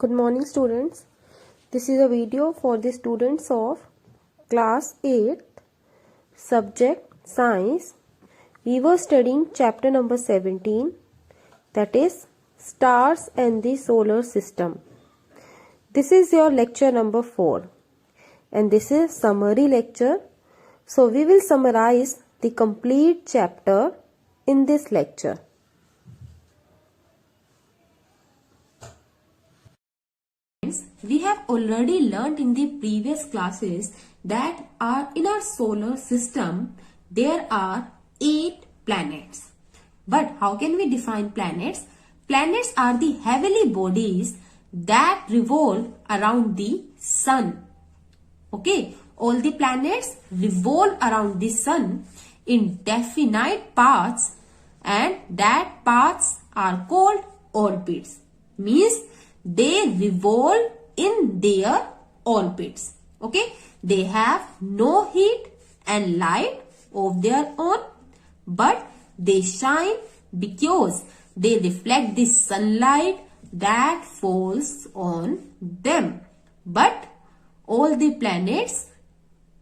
Good morning students. This is a video for the students of class 8th subject science. We were studying chapter number 17, that is stars and the solar system. This is your lecture number 4 and this is summary lecture. So we will summarize the complete chapter in this lecture. We have already learnt in the previous classes that in our solar system there are 8 planets. But how can we define planets? Planets are the heavenly bodies that revolve around the sun. Okay, all the planets revolve around the sun in definite paths, and that paths are called orbits. Means they revolve in their orbits. Okay, they have no heat and light of their own, but they shine because they reflect the sunlight that falls on them. But all the planets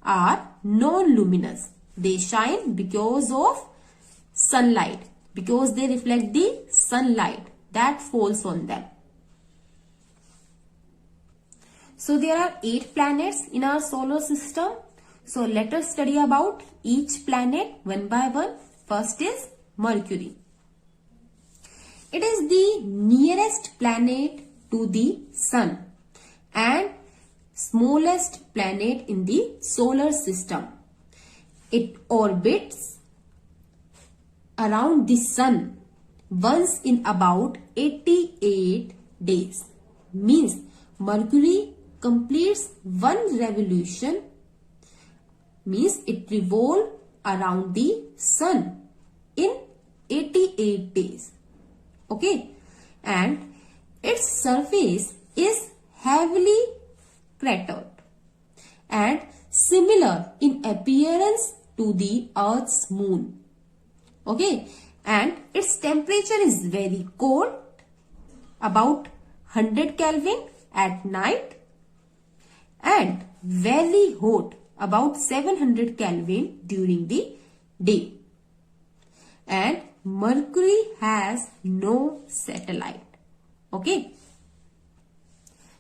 are non-luminous. They shine because of sunlight, because they reflect the sunlight that falls on them. So there are 8 planets in our solar system. So let us study about each planet one by one. First is Mercury. It is the nearest planet to the sun and smallest planet in the solar system. It orbits around the sun once in about 88 days. Means Mercury completes one revolution, means it revolves around the sun in 88 days. Okay, and its surface is heavily cratered and similar in appearance to the Earth's moon. Okay, and its temperature is very cold, about 100 Kelvin at night, and very hot, about 700 Kelvin during the day. And Mercury has no satellite. Okay,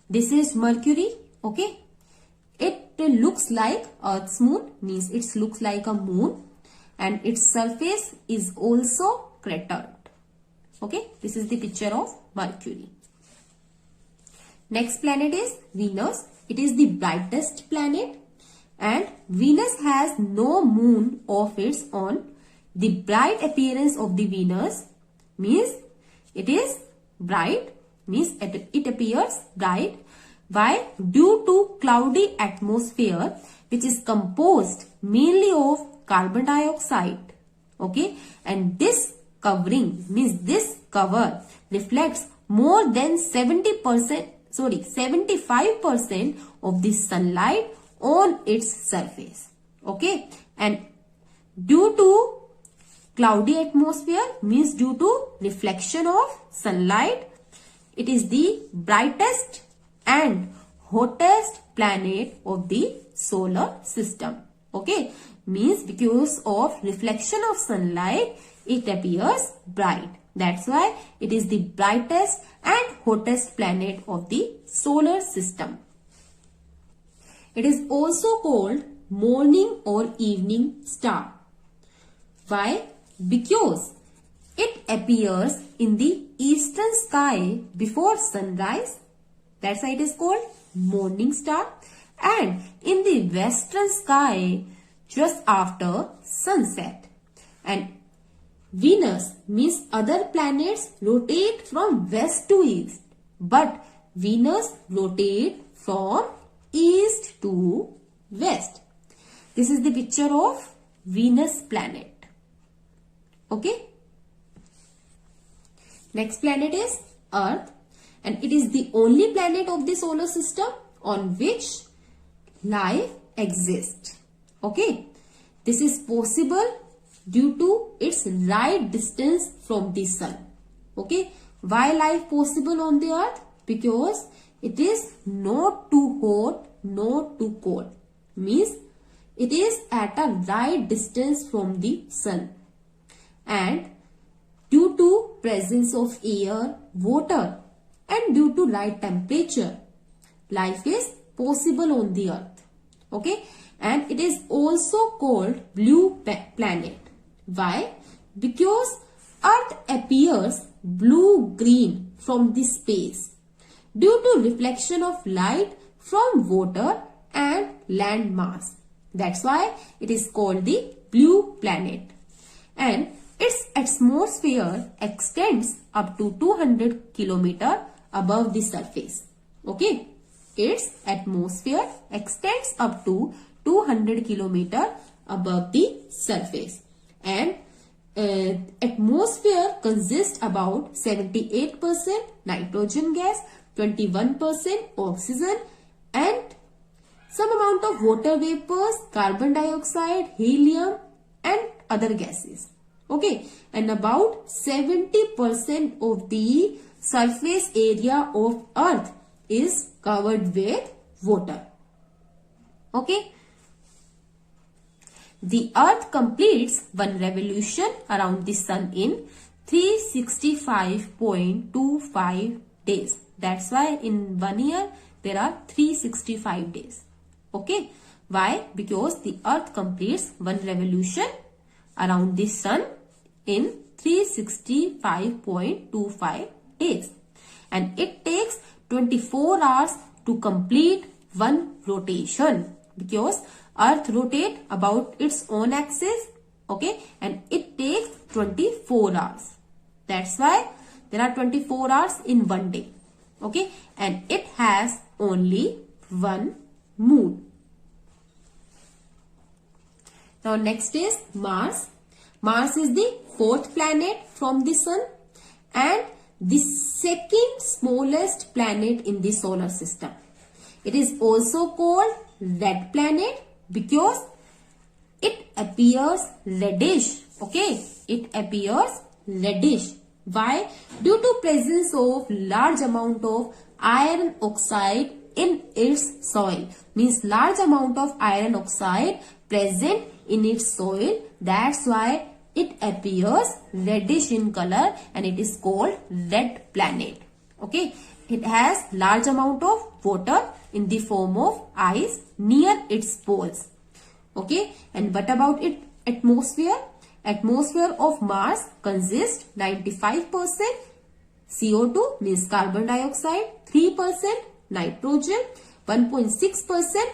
this is Mercury. Okay, it looks like Earth's moon, means it looks like a moon, and its surface is also cratered. Okay, this is the picture of Mercury. Next planet is Venus. It is the brightest planet, and Venus has no moon of its own. The bright appearance of the Venus means it is bright, means it appears bright. Why? Due to cloudy atmosphere which is composed mainly of carbon dioxide. Okay, and this covering means this cover reflects more than 75% of the sunlight on its surface. Okay, and due to cloudy atmosphere means due to reflection of sunlight, it is the brightest and hottest planet of the solar system. Okay, means because of reflection of sunlight it appears bright. That's why it is the brightest and hottest planet of the solar system. It is also called morning or evening star. Why? Because it appears in the eastern sky before sunrise. That's why it is called morning star. And in the western sky just after sunset. And Venus means other planets rotate from west to east, but Venus rotates from east to west. This is the picture of Venus planet. Okay. Next planet is Earth, and it is the only planet of the solar system on which life exists. Okay. This is possible due to its right distance from the sun. Okay, why life possible on the earth? Because it is not too hot, not too cold. Means it is at a right distance from the sun. And due to presence of air, water, and due to right temperature, life is possible on the earth. Okay, and it is also called blue planet. Why? Because earth appears blue-green from the space due to reflection of light from water and land mass. That's why it is called the blue planet. And its atmosphere extends up to 200 km above the surface. Okay, its atmosphere extends up to 200 km above the surface. And atmosphere consists about 78% nitrogen gas, 21% oxygen, and some amount of water vapors, carbon dioxide, helium, and other gases. Okay, and about 70% of the surface area of Earth is covered with water. Okay. The Earth completes one revolution around the Sun in 365.25 days. That's why in 1 year there are 365 days. Okay. Why? Because the Earth completes one revolution around the Sun in 365.25 days. And it takes 24 hours to complete one rotation. Because Earth rotates about its own axis. Okay. And it takes 24 hours. That's why there are 24 hours in one day. Okay. And it has only one moon. Now next is Mars. Mars is the fourth planet from the Sun and the second smallest planet in the solar system. It is also called red planet because it appears reddish. Okay, it appears reddish. Why? Due to presence of large amount of iron oxide in its soil. Means large amount of iron oxide present in its soil. That's why it appears reddish in color and it is called red planet. Okay, it has large amount of water in the form of ice near its poles. Okay, and what about its atmosphere? Atmosphere of Mars consists 95% CO2 means carbon dioxide, 3% nitrogen, 1.6%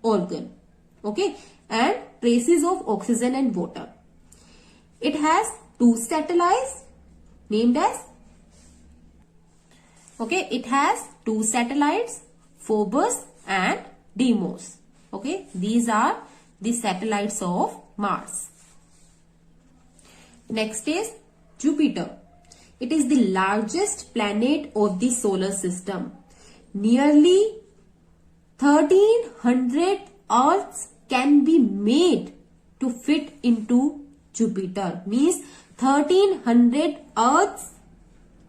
argon. Okay, and traces of oxygen and water. It has two satellites named as Phobos and Deimos. Okay, these are the satellites of Mars. Next is Jupiter. It is the largest planet of the solar system. Nearly 1300 Earths can be made to fit into Jupiter. Means 1300 Earths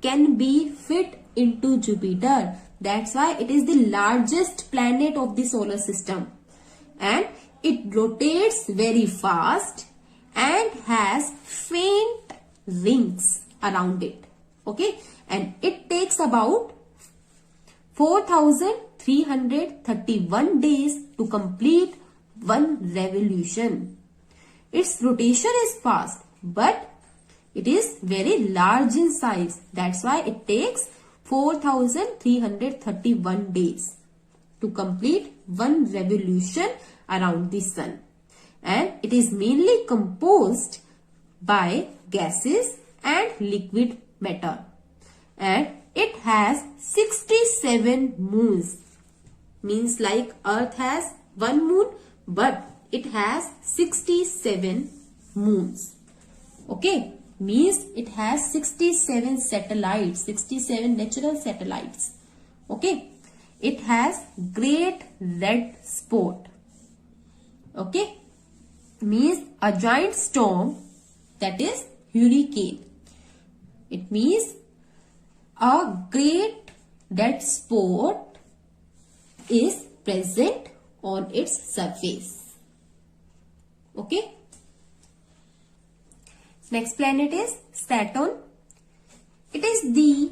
can be fit into Jupiter. That's why it is the largest planet of the solar system. And it rotates very fast and has faint rings around it. Okay, and it takes about 4,331 days to complete one revolution. Its rotation is fast, but it is very large in size. That's why it takes 4,331 days to complete one revolution around the Sun. And it is mainly composed by gases and liquid matter. And it has 67 moons. Means like Earth has one moon, but it has 67 moons. Okay, means it has 67 satellites, 67 natural satellites. Okay, it has great red spot. Okay, means a giant storm, that is hurricane. It means a great red spot is present on its surface. Okay. Next planet is Saturn. It is the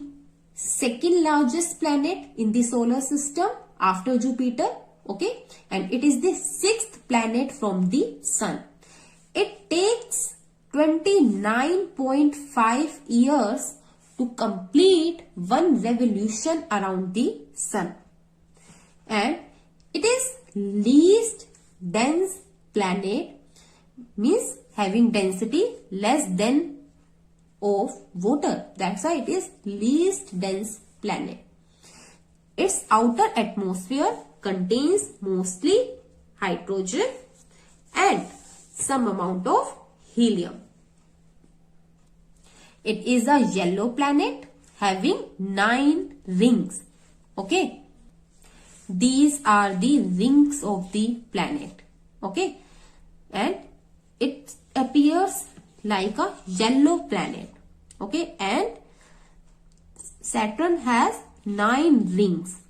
second largest planet in the solar system after Jupiter. Okay. And it is the sixth planet from the sun. It takes 29.5 years to complete one revolution around the sun. And it is least dense planet, means having density less than of water. That's why it is least dense planet. Its outer atmosphere contains mostly hydrogen and some amount of helium. It is a yellow planet having 9 rings. Okay. These are the rings of the planet. Okay. And it appears like a yellow planet. Okay. And Saturn has 9 rings.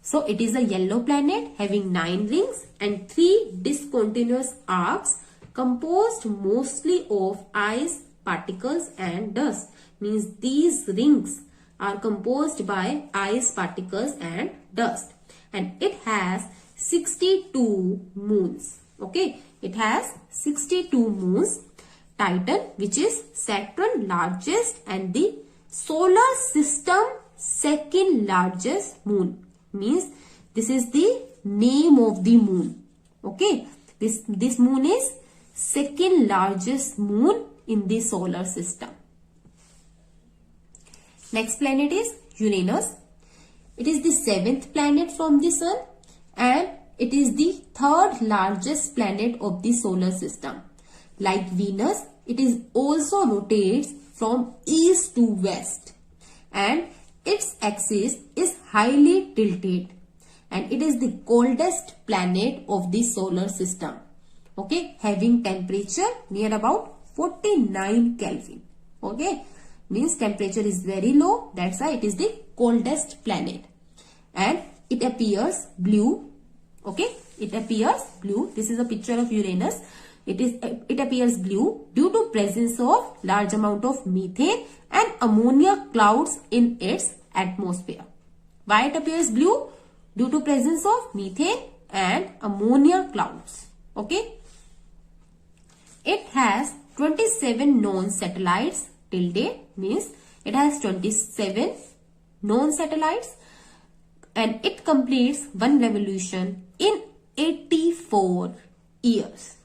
So it is a yellow planet having 9 rings and 3 discontinuous arcs composed mostly of ice, particles and dust. Means these rings are composed by ice, particles and dust. And it has 62 moons. Okay, it has 62 moons. Titan, which is Saturn's largest and the solar system second largest moon. Means this is the name of the moon. Okay, this moon is second largest moon in the solar system. Next planet is Uranus. It is the 7th planet from the sun and it is the 3rd largest planet of the solar system. Like Venus, it is also rotates from east to west and its axis is highly tilted and it is the coldest planet of the solar system. Okay, having temperature near about 49 Kelvin. Okay, means temperature is very low. That's why it is the coldest planet. And it appears blue. Okay, it appears blue. This is a picture of Uranus. It appears blue due to presence of large amount of methane and ammonia clouds in its atmosphere. Why it appears blue? Due to presence of methane and ammonia clouds. Okay. It has 27 known satellites till date, means it has 27 known satellites and it completes one revolution in 84 years.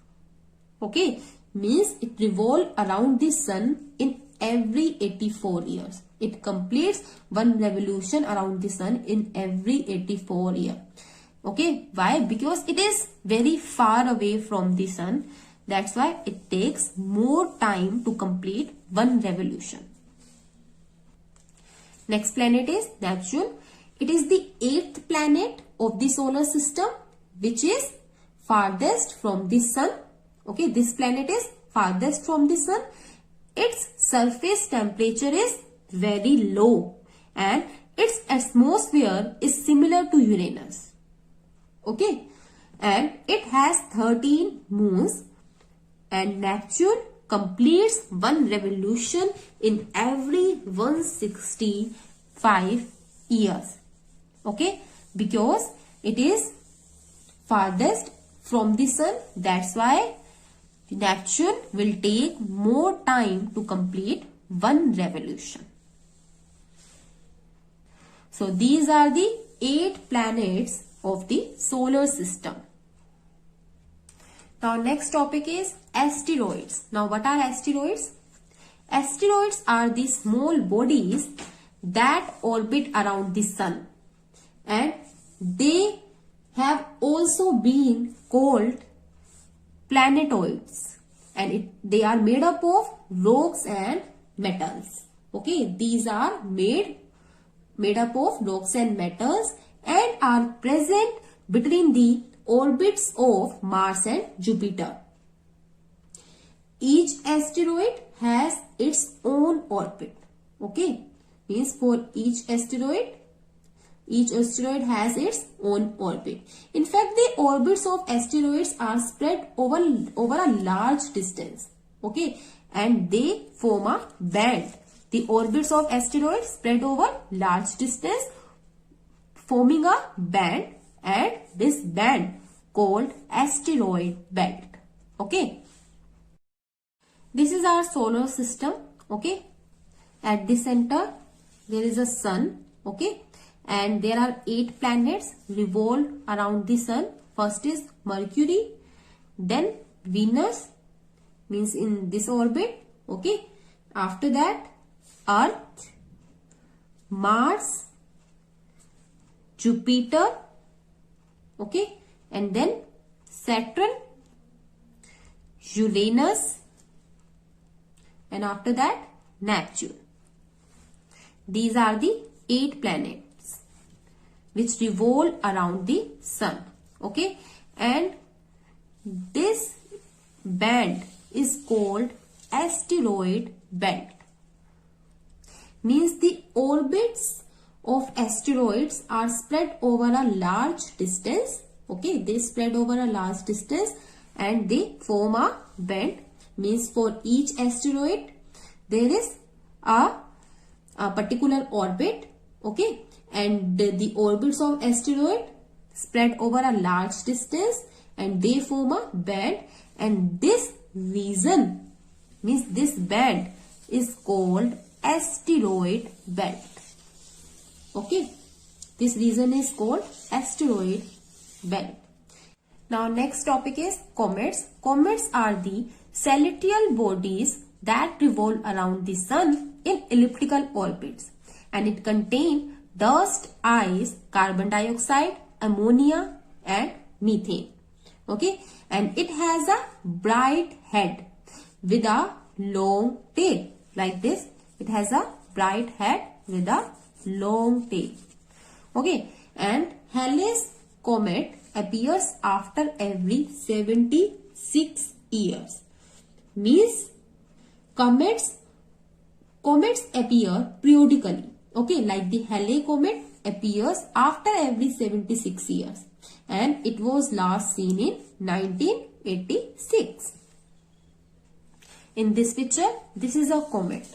Okay, means it revolves around the sun in every 84 years. It completes one revolution around the sun in every 84 years. Okay, why? Because it is very far away from the sun. That's why it takes more time to complete one revolution. Next planet is Neptune. It is the 8th planet of the solar system, which is farthest from the sun. Okay, this planet is farthest from the sun. Its surface temperature is very low and its atmosphere is similar to Uranus. Okay, and it has 13 moons and Neptune completes one revolution in every 165 years. Okay, because it is farthest from the sun, that's why Neptune will take more time to complete one revolution. So these are the 8 planets of the solar system. Now next topic is asteroids. Now what are asteroids? Asteroids are the small bodies that orbit around the sun and they have also been called planetoids and they are made up of rocks and metals. Okay, these are made up of rocks and metals and are present between the orbits of Mars and Jupiter. Each asteroid has its own orbit. Okay, means for each asteroid Each asteroid has its own orbit. In fact, the orbits of asteroids are spread over a large distance. Okay, and they form a band. The orbits of asteroids spread over large distance, forming a band, and this band called asteroid belt. Okay. This is our solar system. Okay. At the center there is a sun. Okay. And there are 8 planets revolve around the sun. First is Mercury, then Venus, means in this orbit. Okay. After that Earth, Mars, Jupiter, okay, and then Saturn, Uranus, and after that Neptune. These are the 8 planets which revolve around the sun. Okay, and this band is called asteroid belt. Means the orbits of asteroids are spread over a large distance. Okay, they spread over a large distance and they form a band. Means for each asteroid there is a particular orbit. Okay, and the orbits of asteroid spread over a large distance and they form a band, and this region, means this band, is called asteroid belt. Okay, this region is called asteroid belt. Now next topic is comets. Comets are the celestial bodies that revolve around the sun in elliptical orbits, and it contains dust, ice, carbon dioxide, ammonia and methane. Okay, and it has a bright head with a long tail, like this. It has a bright head with a long tail. Okay, and Halley's comet appears after every 76 years. Means comets appear periodically. Okay, like the Halley comet appears after every 76 years, and it was last seen in 1986. In this picture, this is a comet.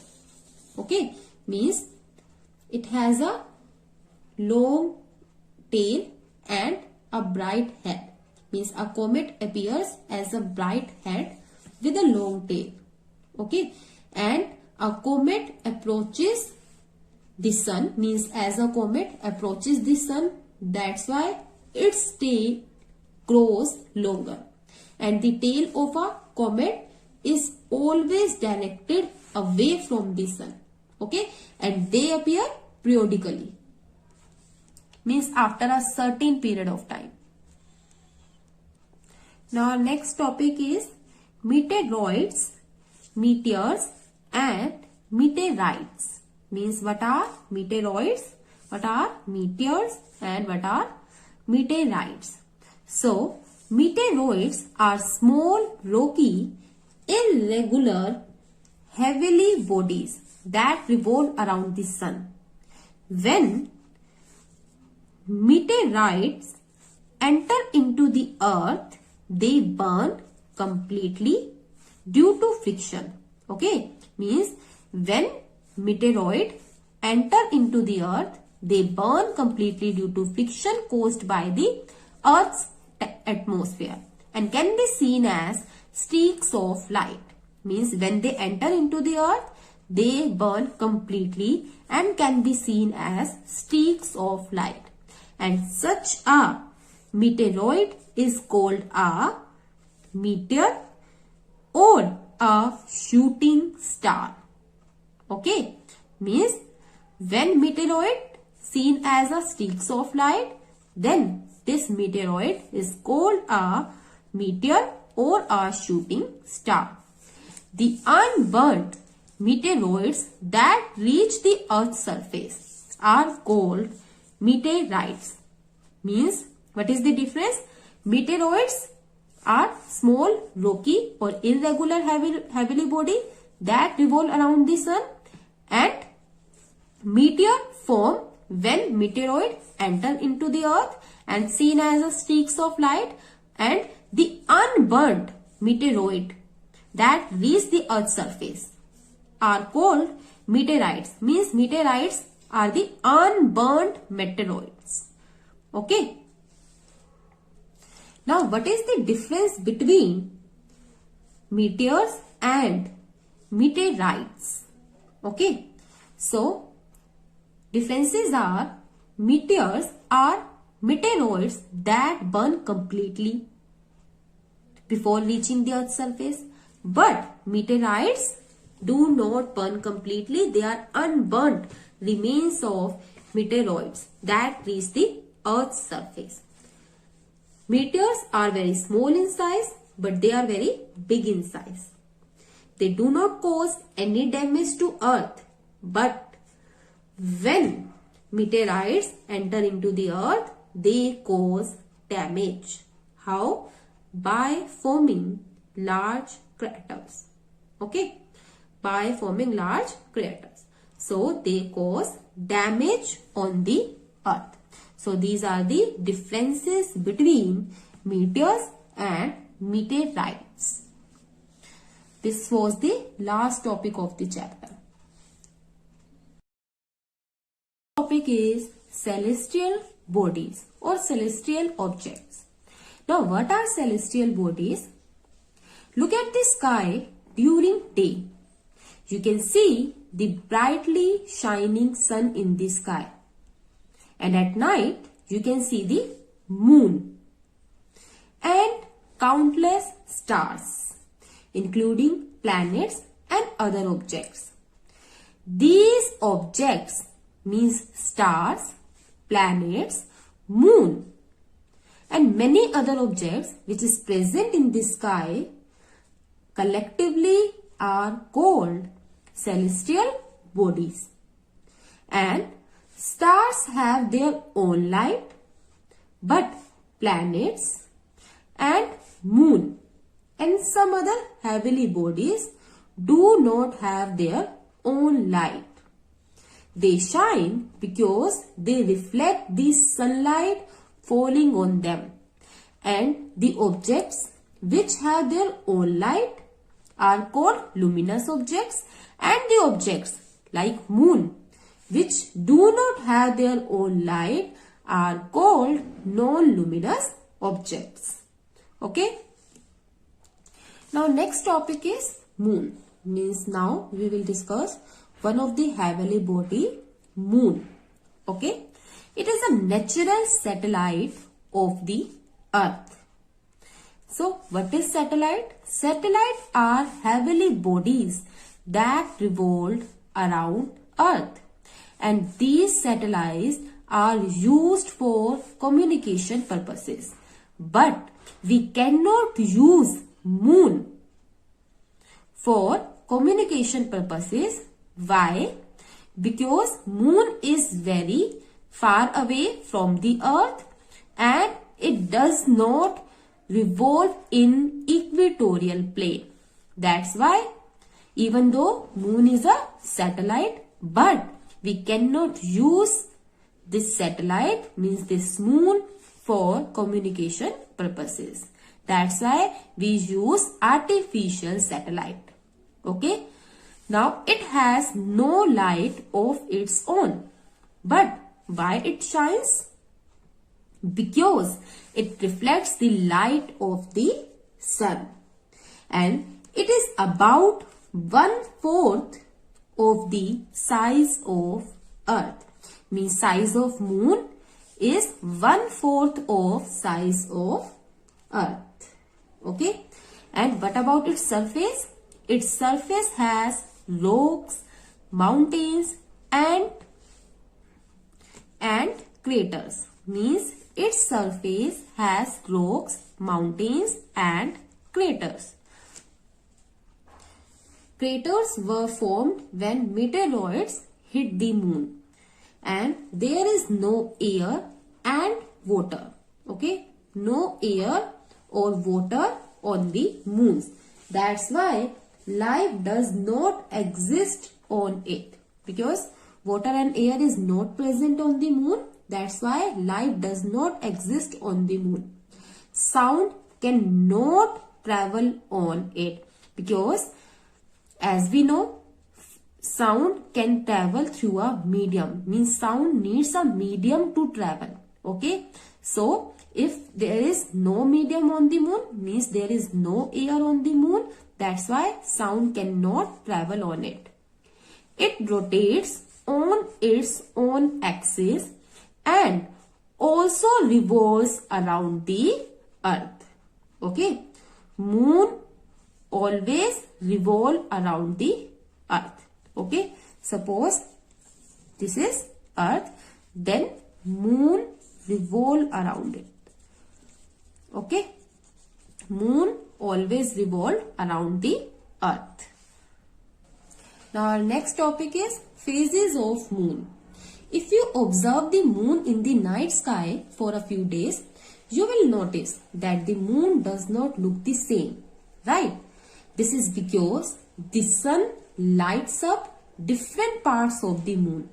Okay, means it has a long tail and a bright head. Means a comet appears as a bright head with a long tail. Okay, and a comet approaches the sun. Means as a comet approaches the sun, that's why its tail grows longer, and the tail of a comet is always directed away from the sun. Okay, and they appear periodically, means after a certain period of time. Now our next topic is meteoroids, meteors and meteorites. Means what are meteoroids, what are meteors, and what are meteorites. So meteoroids are small, rocky, irregular, heavily bodies that revolve around the sun. When meteorites enter into the earth, they burn completely due to friction. Okay, means when meteoroid enter into the earth, they burn completely due to friction caused by the earth's atmosphere and can be seen as streaks of light. Means when they enter into the earth, they burn completely and can be seen as streaks of light. And such a meteoroid is called a meteor or a shooting star. Okay, means when meteoroid seen as a streaks of light, then this meteoroid is called a meteor or a shooting star. The unburnt meteoroids that reach the earth's surface are called meteorites. Means what is the difference? Meteoroids are small, rocky or irregular heavily body that revolve around the sun, and meteor form when meteoroid enter into the earth and seen as a streaks of light, and the unburnt meteoroid that reach the earth's surface are called meteorites. Means meteorites are the unburnt meteoroids. Okay. Now what is the difference between meteors and meteorites? Okay. So differences are, meteors are meteoroids that burn completely before reaching the earth's surface, but meteorites do not burn completely. They are unburnt remains of meteoroids that reach the earth's surface. Meteors are very small in size, but they are very big in size. They do not cause any damage to earth, but when meteorites enter into the earth, they cause damage. How? By forming large craters. Okay? By forming large craters. So they cause damage on the earth. So these are the differences between meteors and meteorites. This was the last topic of the chapter. Topic is celestial bodies or celestial objects. Now what are celestial bodies? Look at the sky during day. You can see the brightly shining sun in the sky. And at night you can see the moon and countless stars, including planets and other objects. These objects means stars, planets, moon and many other objects which is present in the sky collectively are called celestial bodies. And stars have their own light, but planets and moon and some other heavenly bodies do not have their own light. They shine because they reflect the sunlight falling on them, and the objects which have their own light are called luminous objects, and the objects like moon which do not have their own light are called non-luminous objects. Okay. Now next topic is moon. Means now we will discuss one of the heavenly body, moon. Okay. It is a natural satellite of the earth. So what is satellite? Satellites are heavenly bodies that revolve around earth. And these satellites are used for communication purposes. But we cannot use moon for communication purposes. Why? Because moon is very far away from the earth and it does not revolve in equatorial plane. That's why even though moon is a satellite, but we cannot use this satellite, means this moon, for communication purposes. That's why we use artificial satellite. Okay. Now it has no light of its own. But why it shines? Because it reflects the light of the sun. And it is about 1/4 of the size of earth. Means size of moon is 1/4 of size of earth. Okay. And what about its surface? Its surface has rocks, mountains and craters. Means its surface has rocks, mountains and craters. Craters were formed when meteoroids hit the moon, and there is no air and water. Okay, no air or water on the moons. That's why life does not exist on it, because water and air is not present on the moon. That's why light does not exist on the moon. Sound cannot travel on it because, as we know, sound can travel through a medium. Means sound needs a medium to travel. Okay. So if there is no medium on the moon, means there is no air on the moon. That's why sound cannot travel on it. It rotates on its own axis and also revolves around the earth. Okay. Moon always revolve around the earth. Okay. Suppose this is earth, then moon revolve around it. Okay. Moon always revolve around the earth. Now our next topic is phases of moon. If you observe the moon in the night sky for a few days, you will notice that the moon does not look the same, right? This is because the sun lights up different parts of the moon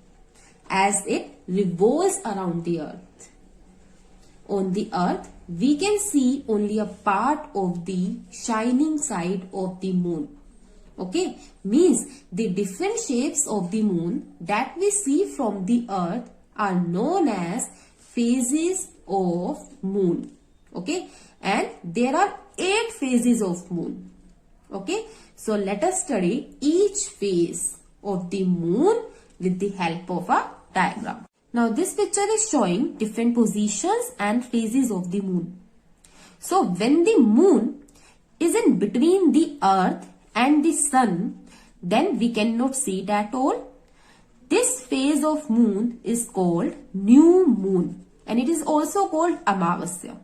as it revolves around the earth. On the earth, we can see only a part of the shining side of the moon. Okay, means the different shapes of the moon that we see from the earth are known as phases of moon. Okay, and there are 8 phases of moon. Okay, so let us study each phase of the moon with the help of a diagram. Now this picture is showing different positions and phases of the moon. So when the moon is in between the earth and the sun, then we cannot see it at all. This phase of moon is called new moon and it is also called Amavasya.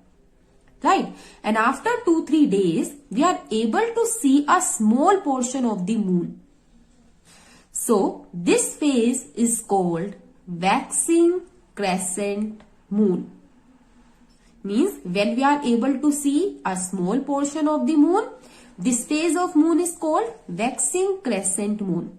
Right? And after 2-3 days, we are able to see a small portion of the moon. So this phase is called waxing crescent moon. Means when we are able to see a small portion of the moon, this phase of moon is called waxing crescent moon.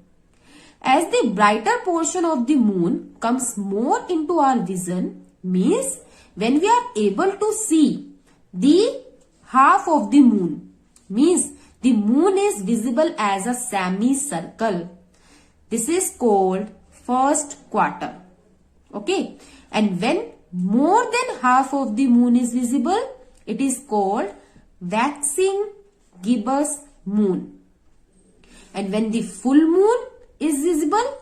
As the brighter portion of the moon comes more into our vision, means when we are able to see the half of the moon, means the moon is visible as a semicircle. This is called first quarter. Okay. And when more than half of the moon is visible, it is called waxing gibbous moon. And when the full moon is visible,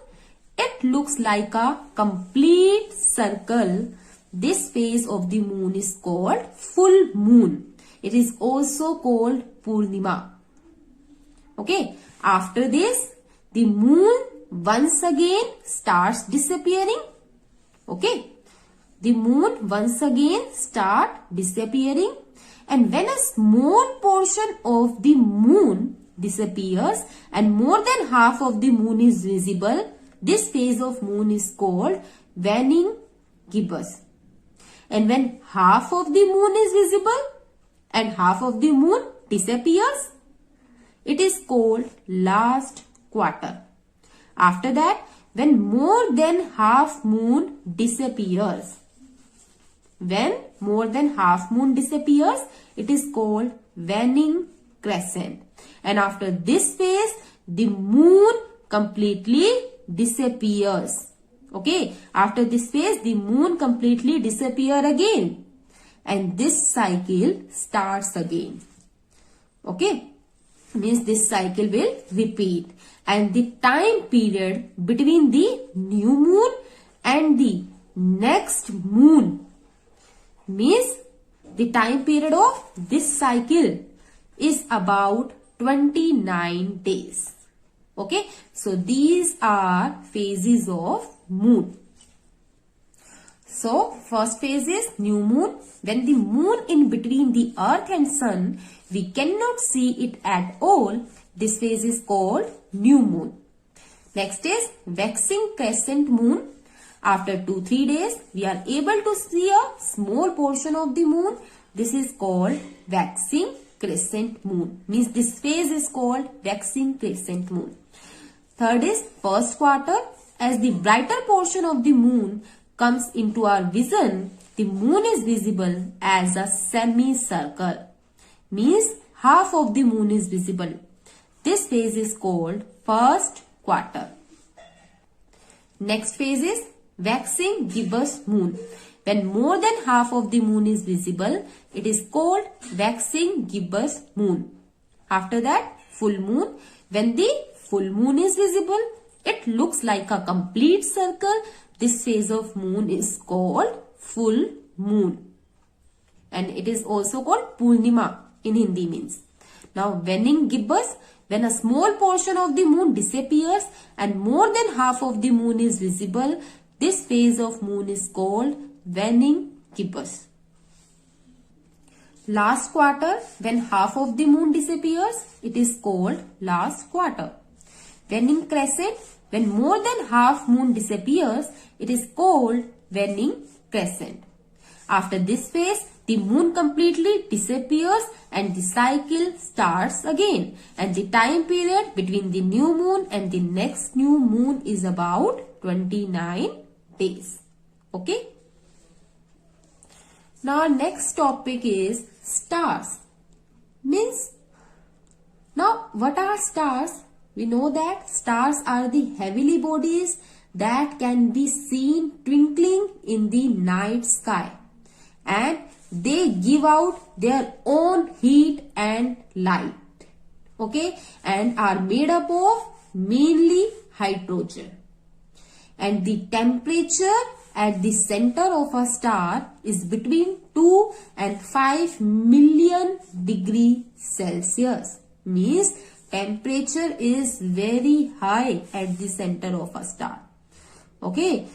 it looks like a complete circle. This phase of the moon is called full moon. It is also called Purnima. Okay. After this, the moon once again starts disappearing. Okay. The moon once again starts disappearing. And when a small portion of the moon disappears and more than half of the moon is visible, this phase of moon is called waning gibbous. And when half of the moon is visible and half of the moon disappears, it is called last quarter. After that, when more than half moon disappears, when more than half moon disappears, it is called waning crescent. And after this phase, the moon completely disappears. Okay. After this phase, the moon completely disappears again. And this cycle starts again. Okay. Means this cycle will repeat. And the time period between the new moon and the next moon, means the time period of this cycle is about 29 days. Okay. So these are phases of moon. So first phase is new moon. When the moon in between the earth and sun, we cannot see it at all. This phase is called new moon. Next is waxing crescent moon. After 2-3 days, we are able to see a small portion of the moon. This is called waxing crescent moon. Means this phase is called waxing crescent moon. Third is first quarter. as the brighter portion of the moon comes into our vision, the moon is visible as a semicircle. Means half of the moon is visible. This phase is called first quarter. Next phase is waxing gibbous moon. When more than half of the moon is visible, it is called waxing gibbous moon. After that, full moon. When the full moon is visible, it looks like a complete circle. This phase of moon is called full moon. And it is also called Purnima in Hindi means. Now, waning gibbous, when a small portion of the moon disappears and more than half of the moon is visible, this phase of moon is called waning gibbous. Last quarter, when half of the moon disappears, it is called last quarter. Waning crescent, when more than half moon disappears, it is called waning crescent. After this phase, the moon completely disappears and the cycle starts again. And the time period between the new moon and the next new moon is about 29 days. Okay. Now, our next topic is stars. Means, now what are stars? We know that stars are the heavenly bodies that can be seen twinkling in the night sky. And they give out their own heat and light. Okay. And are made up of mainly hydrogen. And the temperature at the center of a star is between 2 and 5 million degrees Celsius. Means temperature is very high at the center of a star. Okay.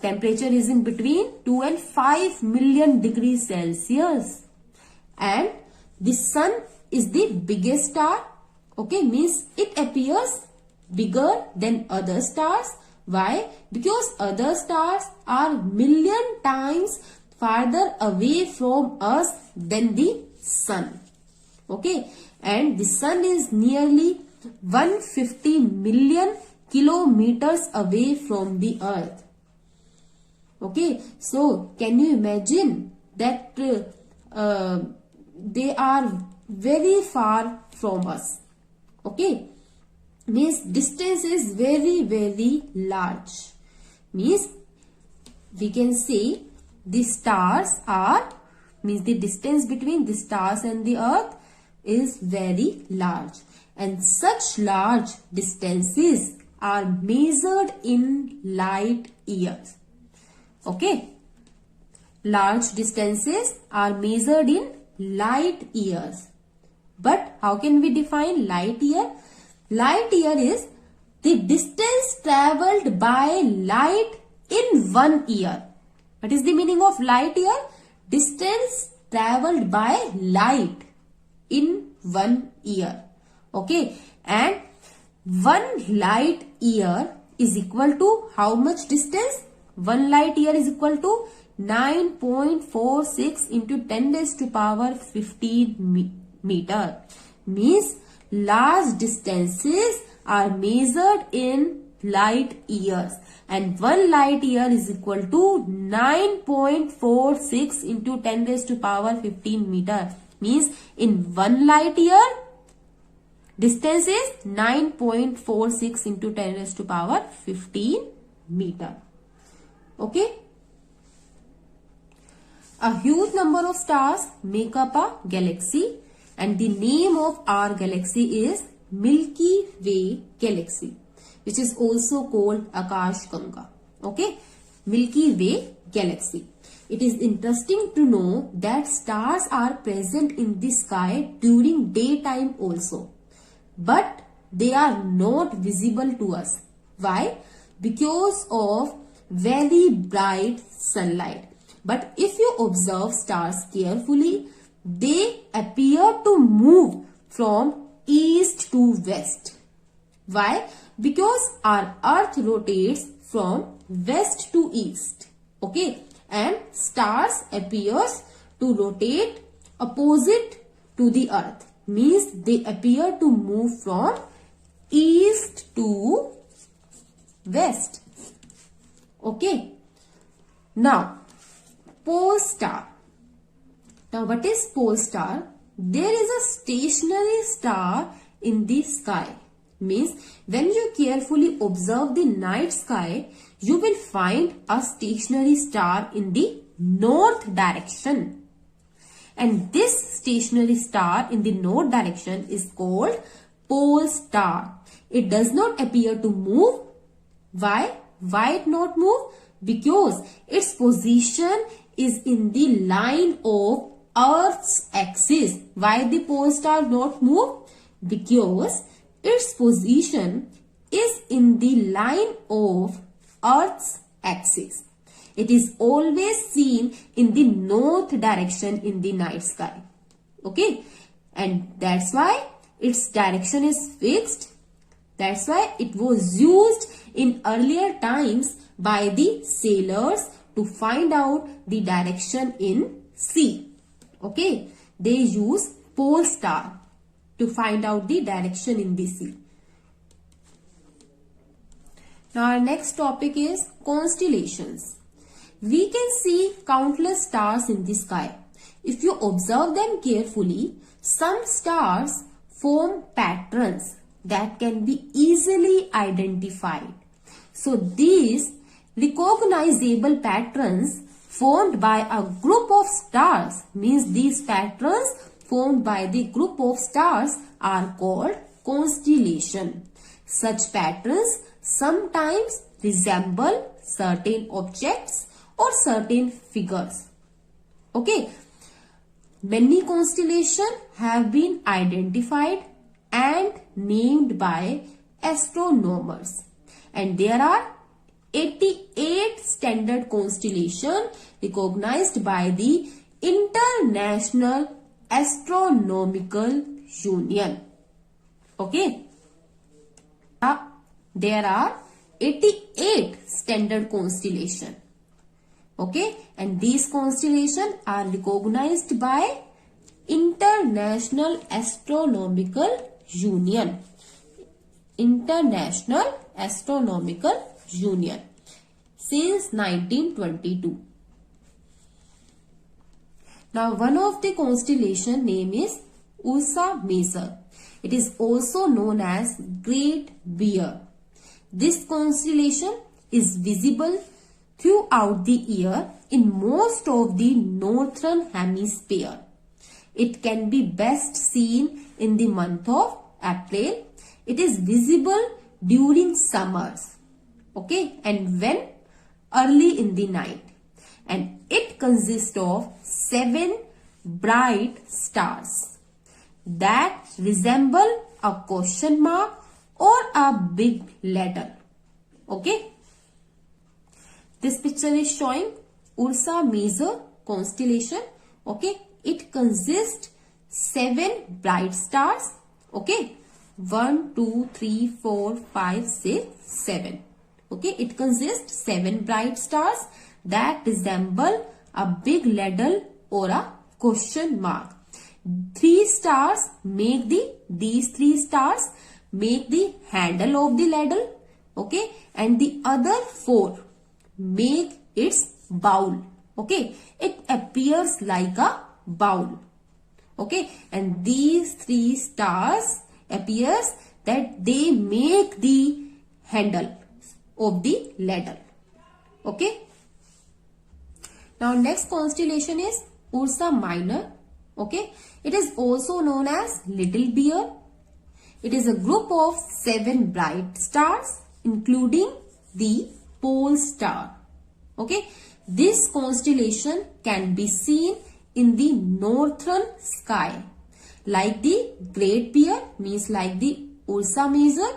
Temperature is in between 2 and 5 million degrees Celsius. And the sun is the biggest star. Okay. Means it appears bigger than other stars. Why? Because other stars are million times farther away from us than the sun. Okay. And the sun is nearly 150 million kilometers away from the earth. Okay. So, can you imagine that they are very far from us? Okay. Means distance is very, very large. Means we can say the stars are, means the distance between the stars and the earth is very large. And such large distances are measured in light years. Okay. Large distances are measured in light years. But how can we define light year? Light year is the distance travelled by light in 1 year. What is the meaning of light year? Distance travelled by light in 1 year. Okay. And 1 light year is equal to how much distance? 1 light year is equal to 9.46 into 10 raised to power 15 meter. Means large distances are measured in light years. And 1 light year is equal to 9.46 into 10 raised to power 15 meter. Means in 1 light year, distance is 9.46 into 10 raised to power 15 meter. Okay. A huge number of stars make up a galaxy, and the name of our galaxy is Milky Way galaxy, which is also called Akash Ganga. Okay. Milky Way galaxy. It is interesting to know that stars are present in the sky during daytime also, but they are not visible to us. Why? Because of very bright sunlight. But if you observe stars carefully, they appear to move from east to west. Why? Because our earth rotates from west to east. Okay. And stars appears to rotate opposite to the earth. Means they appear to move from east to west. Okay. Now, pole star. Now, what is pole star? There is a stationary star in the sky. Means when you carefully observe the night sky, you will find a stationary star in the north direction. And this stationary star in the north direction is called pole star. It does not appear to move. Why? Why it not move? Because its position is in the line of Earth's axis. Why the pole star not move? Because its position is in the line of Earth's axis. It is always seen in the north direction in the night sky. Okay. And that's why its direction is fixed. That's why it was used in earlier times by the sailors to find out the direction in sea. Okay. They use pole star to find out the direction in the sea. Now our next topic is constellations. We can see countless stars in the sky. If you observe them carefully, some stars form patterns that can be easily identified. So these recognizable patterns formed by a group of stars, means these patterns formed by the group of stars are called constellation. Such patterns sometimes resemble certain objects or certain figures. Okay. Many constellations have been identified and named by astronomers. And there are 88 standard constellations recognized by the International Astronomical Union. Okay. There are 88 standard constellations. Okay. And these constellations are recognized by International Astronomical Union. International Astronomical Union since 1922. Now one of the constellation name is Ursa Major. It is also known as Great Bear. This constellation is visible throughout the year in most of the northern hemisphere. It can be best seen in the month of April. It is visible during summers. Okay, and when early in the night. And it consists of 7 bright stars that resemble a question mark or a big ladder. Okay. This picture is showing Ursa Major constellation. Okay. It consists 7 bright stars. Okay. 1, 2, 3, 4, 5, 6, 7. Okay. It consists 7 bright stars that resemble a big ladle or a question mark. These 3 stars make the handle of the ladle. Okay. And the other 4 make its bowl. Okay. It appears like a bowl. Okay. And these 3 stars appears that they make the handle of the ladle. Okay. Now next constellation is Ursa Minor. Okay. It is also known as Little Bear. It is a group of 7 bright stars including the pole star. Okay. This constellation can be seen in the northern sky. Like the Great Bear, means like the Ursa Major.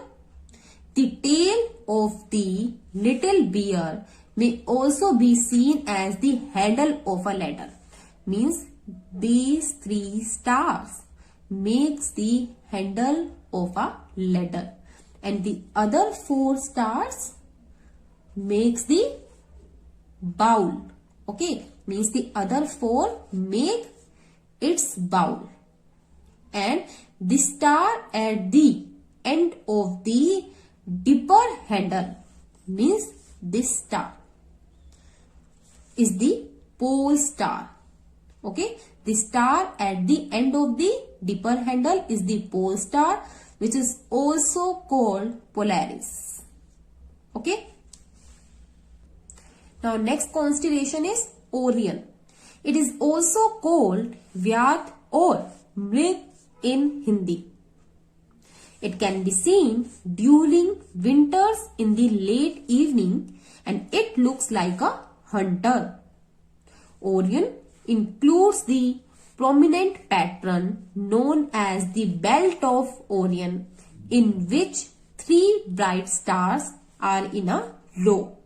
The tail of the Little Bear may also be seen as the handle of a ladder. Means these 3 stars makes the handle of a ladder. And the other 4 stars makes the bowl. Okay. Means the other 4 make its bowl. And the star at the end of the dipper handle means this star. is the pole star. Okay, the star at the end of the dipper handle is the pole star, which is also called Polaris. Okay. Now next constellation is Orion. It is also called Vyat or Mrig in Hindi. It can be seen during winters in the late evening and it looks like a hunter. Orion includes the prominent pattern known as the Belt of Orion, in which 3 bright stars are in a row.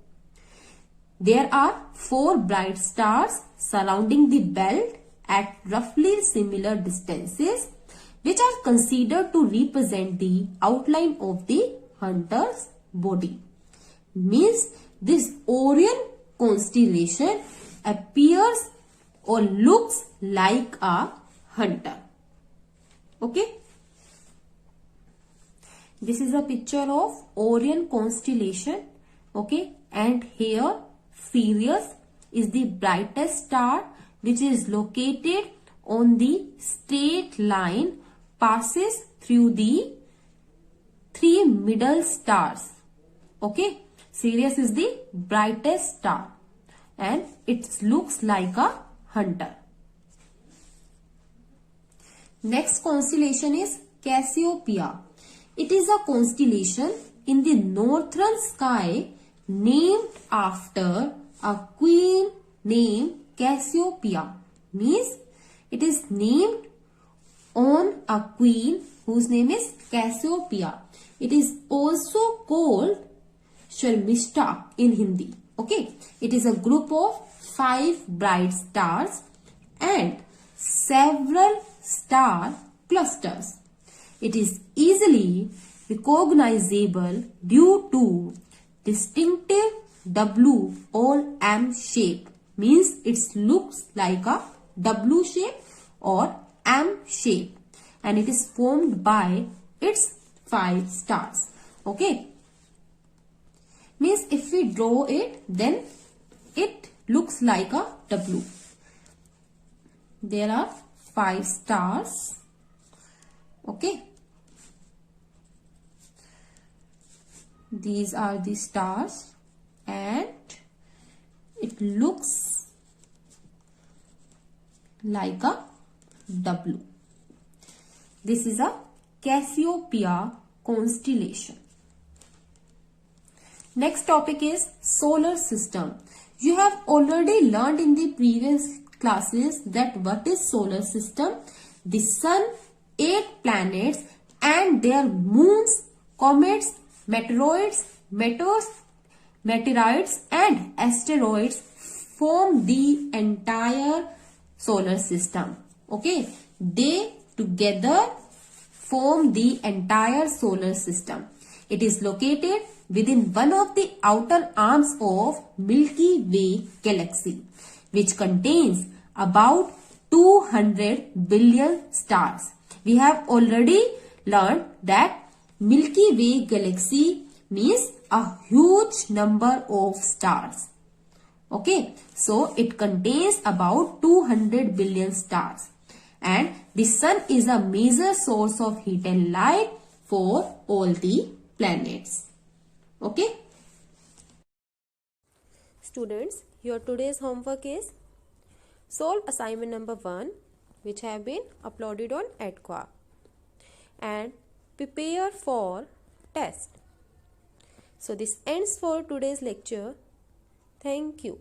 There are 4 bright stars surrounding the belt at roughly similar distances, which are considered to represent the outline of the hunter's body. Means this Orion constellation appears or looks like a hunter. Okay. This is a picture of Orion constellation. Okay. And here Sirius is the brightest star, which is located on the straight line, passes through the 3 middle stars. Okay. Sirius is the brightest star and it looks like a hunter. Next constellation is Cassiopeia. It is a constellation in the northern sky named after a queen named Cassiopeia. Means it is named on a queen whose name is Cassiopeia. It is also called Sharmishta in Hindi. Okay, it is a group of 5 bright stars and several star clusters. It is easily recognizable due to distinctive W or M shape. Means it looks like a W shape or M shape, and it is formed by its 5 stars. Okay. Means if we draw it, then it looks like a W. There are 5 stars. Okay. These are the stars and it looks like a W. This is a Cassiopeia constellation. Next topic is solar system. You have already learned in the previous classes that what is solar system? The sun, 8 planets and their moons, comets, meteoroids, meteorites and asteroids form the entire solar system. Okay, they together form the entire solar system. It is located within one of the outer arms of Milky Way galaxy, which contains about 200 billion stars. We have already learned that Milky Way galaxy means a huge number of stars. Okay, so it contains about 200 billion stars. And the sun is a major source of heat and light for all the planets. Okay. Students, your today's homework is solve assignment number 1, which have been uploaded on Edquark, and prepare for test. So this ends for today's lecture. Thank you.